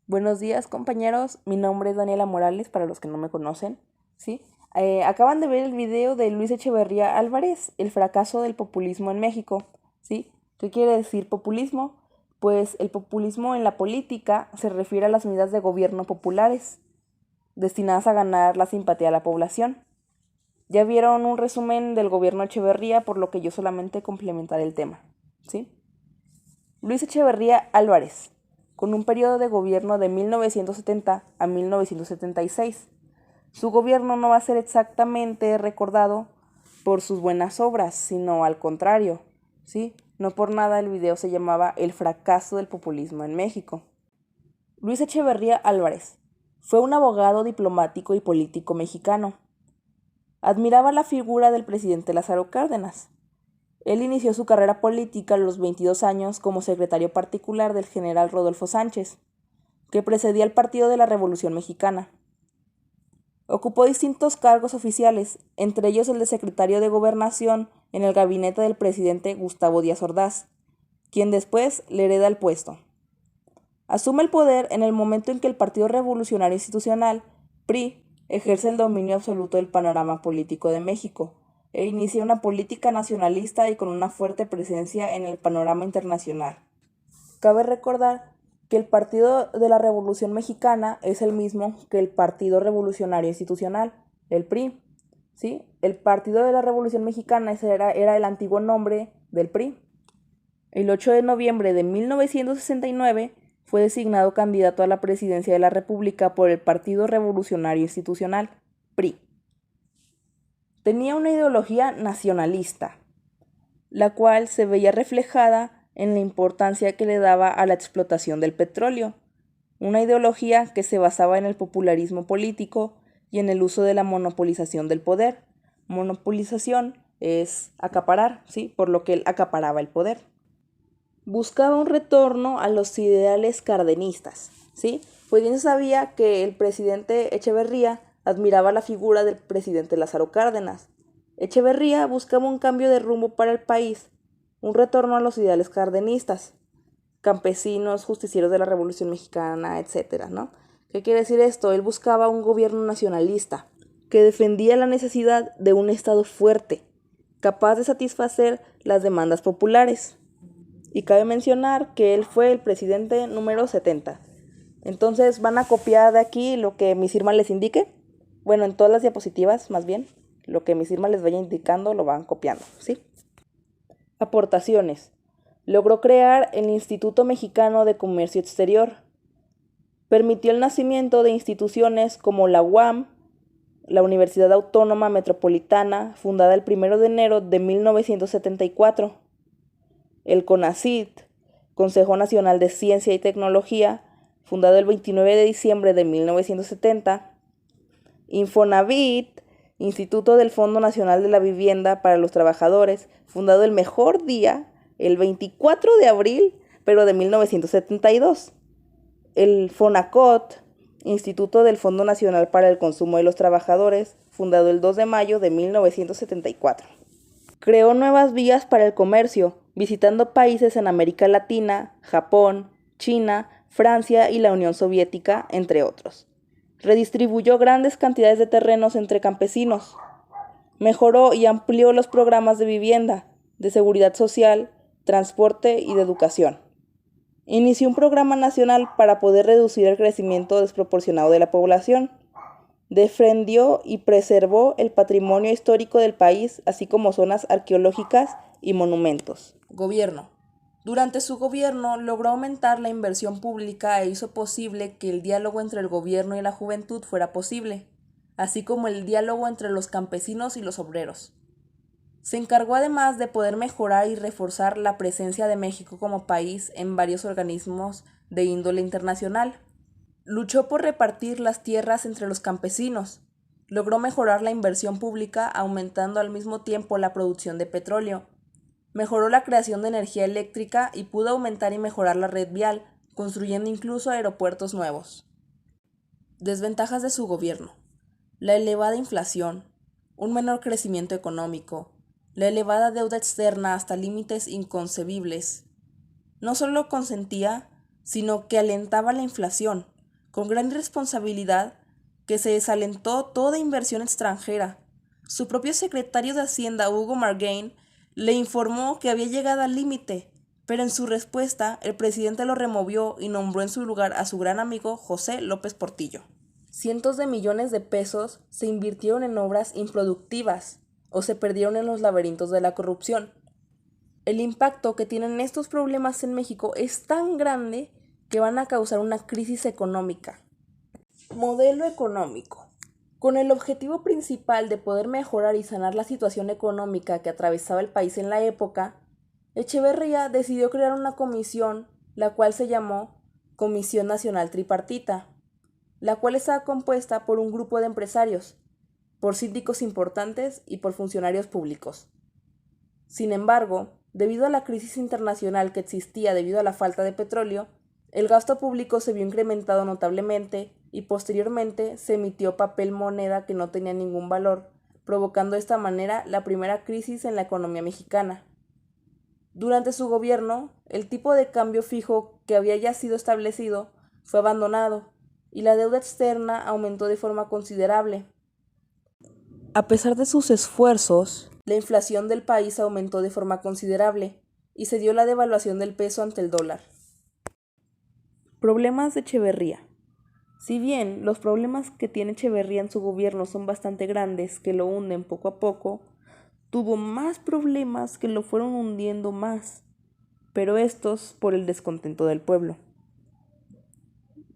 Buenos días, compañeros. Mi nombre es Daniela Morales, para los que no me conocen, ¿sí? Acaban de ver el video de Luis Echeverría Álvarez, el fracaso del populismo en México, ¿sí? ¿Qué quiere decir populismo? Pues el populismo en la política se refiere a las medidas de gobierno populares, destinadas a ganar la simpatía de la población. Ya vieron un resumen del gobierno Echeverría, por lo que yo solamente complementaré el tema, ¿sí? Luis Echeverría Álvarez, con un periodo de gobierno de 1970 a 1976. Su gobierno no va a ser exactamente recordado por sus buenas obras, sino al contrario, ¿sí? No por nada el video se llamaba El fracaso del populismo en México. Luis Echeverría Álvarez fue un abogado diplomático y político mexicano. Admiraba la figura del presidente Lázaro Cárdenas. Él inició su carrera política a los 22 años como secretario particular del general Rodolfo Sánchez, que precedía al Partido de la Revolución Mexicana. Ocupó distintos cargos oficiales, entre ellos el de secretario de Gobernación en el gabinete del presidente Gustavo Díaz Ordaz, quien después le hereda el puesto. Asume el poder en el momento en que el Partido Revolucionario Institucional, PRI, ejerce el dominio absoluto del panorama político de México e inicia una política nacionalista y con una fuerte presencia en el panorama internacional. Cabe recordar que el Partido de la Revolución Mexicana es el mismo que el Partido Revolucionario Institucional, el PRI. ¿Sí? El Partido de la Revolución Mexicana era el antiguo nombre del PRI. El 8 de noviembre de 1969 fue designado candidato a la presidencia de la República por el Partido Revolucionario Institucional, PRI. Tenía una ideología nacionalista, la cual se veía reflejada en la importancia que le daba a la explotación del petróleo, una ideología que se basaba en el popularismo político y en el uso de la monopolización del poder. Monopolización es acaparar, ¿sí? Por lo que él acaparaba el poder. Buscaba un retorno a los ideales cardenistas, ¿sí? Pues bien se sabía que el presidente Echeverría admiraba la figura del presidente Lázaro Cárdenas. Echeverría buscaba un cambio de rumbo para el país, un retorno a los ideales cardenistas, campesinos, justicieros de la Revolución Mexicana, etcétera, ¿no? ¿Qué quiere decir esto? Él buscaba un gobierno nacionalista que defendía la necesidad de un Estado fuerte, capaz de satisfacer las demandas populares. Y cabe mencionar que él fue el presidente número 70. Entonces van a copiar de aquí lo que mi firma les indique. Bueno, en todas las diapositivas, más bien, lo que mi firma les vaya indicando lo van copiando, ¿sí? Aportaciones. Logró crear el Instituto Mexicano de Comercio Exterior. Permitió el nacimiento de instituciones como la UAM, la Universidad Autónoma Metropolitana, fundada el 1 de enero de 1974. El CONACYT, Consejo Nacional de Ciencia y Tecnología, fundado el 29 de diciembre de 1970. Infonavit, Instituto del Fondo Nacional de la Vivienda para los Trabajadores, fundado el mejor día, el 24 de abril, pero de 1972. El FONACOT, Instituto del Fondo Nacional para el Consumo de los Trabajadores, fundado el 2 de mayo de 1974. Creó nuevas vías para el comercio, visitando países en América Latina, Japón, China, Francia y la Unión Soviética, entre otros. Redistribuyó grandes cantidades de terrenos entre campesinos. Mejoró y amplió los programas de vivienda, de seguridad social, transporte y de educación. Inició un programa nacional para poder reducir el crecimiento desproporcionado de la población. Defendió y preservó el patrimonio histórico del país, así como zonas arqueológicas y monumentos. Gobierno. Durante su gobierno logró aumentar la inversión pública e hizo posible que el diálogo entre el gobierno y la juventud fuera posible, así como el diálogo entre los campesinos y los obreros. Se encargó además de poder mejorar y reforzar la presencia de México como país en varios organismos de índole internacional. Luchó por repartir las tierras entre los campesinos. Logró mejorar la inversión pública aumentando al mismo tiempo la producción de petróleo. Mejoró la creación de energía eléctrica y pudo aumentar y mejorar la red vial, construyendo incluso aeropuertos nuevos. Desventajas de su gobierno. La elevada inflación, un menor crecimiento económico, la elevada deuda externa hasta límites inconcebibles. No solo consentía, sino que alentaba la inflación, con gran irresponsabilidad, que se desalentó toda inversión extranjera. Su propio secretario de Hacienda, Hugo Margain, le informó que había llegado al límite, pero en su respuesta el presidente lo removió y nombró en su lugar a su gran amigo José López Portillo. Cientos de millones de pesos se invirtieron en obras improductivas o se perdieron en los laberintos de la corrupción. El impacto que tienen estos problemas en México es tan grande que van a causar una crisis económica. Modelo económico. Con el objetivo principal de poder mejorar y sanar la situación económica que atravesaba el país en la época, Echeverría decidió crear una comisión, la cual se llamó Comisión Nacional Tripartita, la cual estaba compuesta por un grupo de empresarios, por síndicos importantes y por funcionarios públicos. Sin embargo, debido a la crisis internacional que existía debido a la falta de petróleo, el gasto público se vio incrementado notablemente y posteriormente se emitió papel moneda que no tenía ningún valor, provocando de esta manera la primera crisis en la economía mexicana. Durante su gobierno, el tipo de cambio fijo que había ya sido establecido fue abandonado y la deuda externa aumentó de forma considerable. A pesar de sus esfuerzos, la inflación del país aumentó de forma considerable y se dio la devaluación del peso ante el dólar. Problemas de Echeverría. Si bien los problemas que tiene Echeverría en su gobierno son bastante grandes, que lo hunden poco a poco, tuvo más problemas que lo fueron hundiendo más, pero estos por el descontento del pueblo.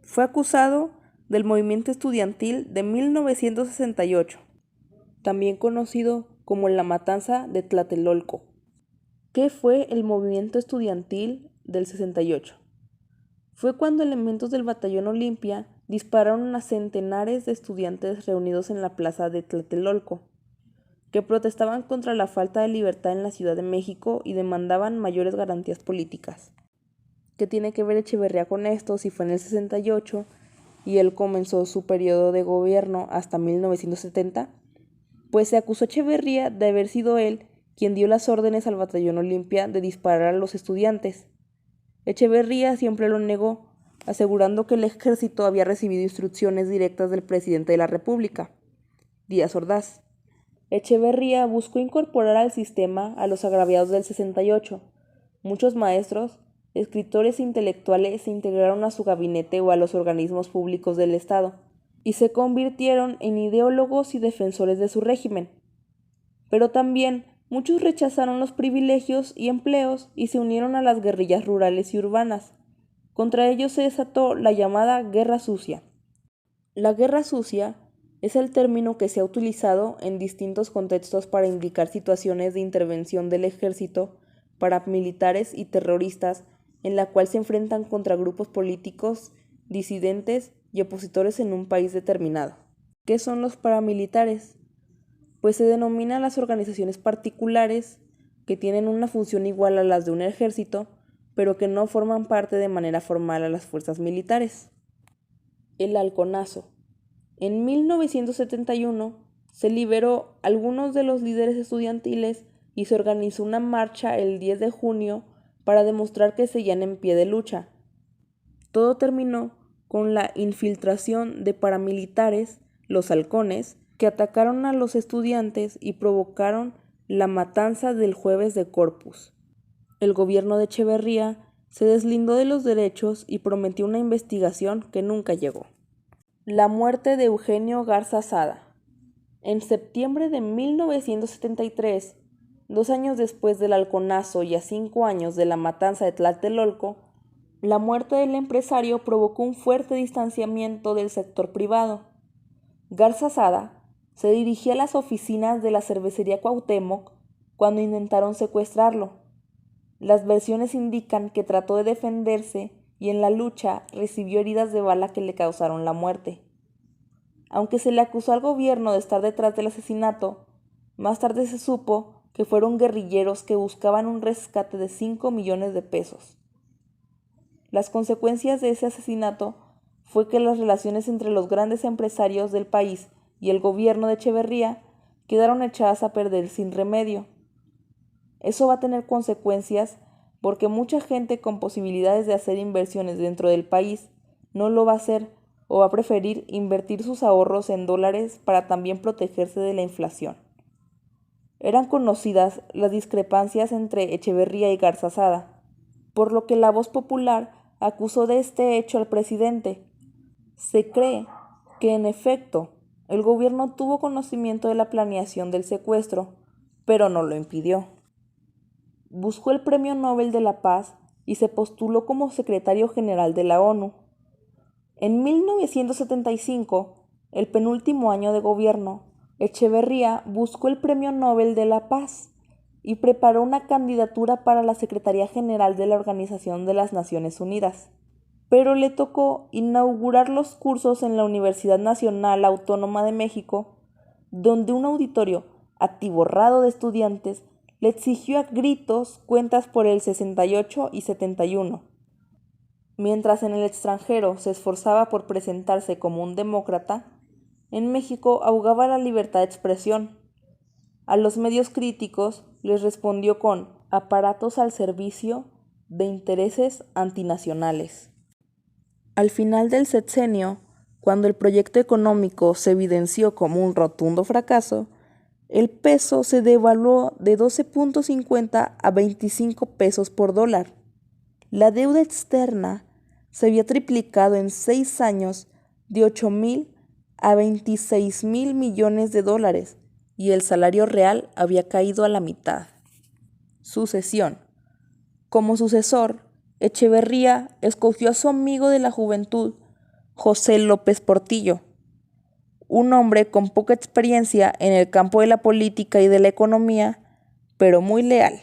Fue acusado del movimiento estudiantil de 1968, también conocido como la Matanza de Tlatelolco. ¿Qué fue el movimiento estudiantil del 68? Fue cuando elementos del Batallón Olimpia dispararon a centenares de estudiantes reunidos en la plaza de Tlatelolco, que protestaban contra la falta de libertad en la Ciudad de México y demandaban mayores garantías políticas. ¿Qué tiene que ver Echeverría con esto si fue en el 68 y él comenzó su periodo de gobierno hasta 1970? Pues se acusó a Echeverría de haber sido él quien dio las órdenes al Batallón Olimpia de disparar a los estudiantes. Echeverría siempre lo negó, asegurando que el ejército había recibido instrucciones directas del presidente de la República, Díaz Ordaz. Echeverría buscó incorporar al sistema a los agraviados del 68. Muchos maestros, escritores e intelectuales se integraron a su gabinete o a los organismos públicos del Estado y se convirtieron en ideólogos y defensores de su régimen. Pero también muchos rechazaron los privilegios y empleos y se unieron a las guerrillas rurales y urbanas. Contra ellos se desató la llamada Guerra Sucia. La Guerra Sucia es el término que se ha utilizado en distintos contextos para indicar situaciones de intervención del ejército, paramilitares y terroristas en la cual se enfrentan contra grupos políticos, disidentes y opositores en un país determinado. ¿Qué son los paramilitares? Pues se denominan las organizaciones particulares que tienen una función igual a las de un ejército, pero que no forman parte de manera formal a las fuerzas militares. El halconazo. En 1971 se liberó a algunos de los líderes estudiantiles y se organizó una marcha el 10 de junio para demostrar que seguían en pie de lucha. Todo terminó con la infiltración de paramilitares, los halcones, que atacaron a los estudiantes y provocaron la matanza del Jueves de Corpus. El gobierno de Echeverría se deslindó de los derechos y prometió una investigación que nunca llegó. La muerte de Eugenio Garza Sada. En septiembre de 1973, 2 años después del halconazo y a 5 años de la matanza de Tlatelolco, la muerte del empresario provocó un fuerte distanciamiento del sector privado. Garza Sada se dirigía a las oficinas de la cervecería Cuauhtémoc cuando intentaron secuestrarlo. Las versiones indican que trató de defenderse y en la lucha recibió heridas de bala que le causaron la muerte. Aunque se le acusó al gobierno de estar detrás del asesinato, más tarde se supo que fueron guerrilleros que buscaban un rescate de 5 millones de pesos. Las consecuencias de ese asesinato fue que las relaciones entre los grandes empresarios del país y el gobierno de Echeverría quedaron echadas a perder sin remedio. Eso va a tener consecuencias porque mucha gente con posibilidades de hacer inversiones dentro del país no lo va a hacer o va a preferir invertir sus ahorros en dólares para también protegerse de la inflación. Eran conocidas las discrepancias entre Echeverría y Garzazada, por lo que la Voz Popular acusó de este hecho al presidente. Se cree que, en efecto, el gobierno tuvo conocimiento de la planeación del secuestro, pero no lo impidió. Buscó el Premio Nobel de la Paz y se postuló como secretario general de la ONU. En 1975, el penúltimo año de gobierno, Echeverría buscó el Premio Nobel de la Paz y preparó una candidatura para la Secretaría General de la Organización de las Naciones Unidas, pero le tocó inaugurar los cursos en la Universidad Nacional Autónoma de México, donde un auditorio atiborrado de estudiantes le exigió a gritos cuentas por el 68 y 71. Mientras en el extranjero se esforzaba por presentarse como un demócrata, en México ahogaba la libertad de expresión. A los medios críticos les respondió con aparatos al servicio de intereses antinacionales. Al final del sexenio, cuando el proyecto económico se evidenció como un rotundo fracaso, el peso se devaluó de 12.50 a 25 pesos por dólar. La deuda externa se había triplicado en 6 años de 8.000 a 26.000 millones de dólares y el salario real había caído a la mitad. Sucesión. Como sucesor, Echeverría escogió a su amigo de la juventud, José López Portillo, un hombre con poca experiencia en el campo de la política y de la economía, pero muy leal.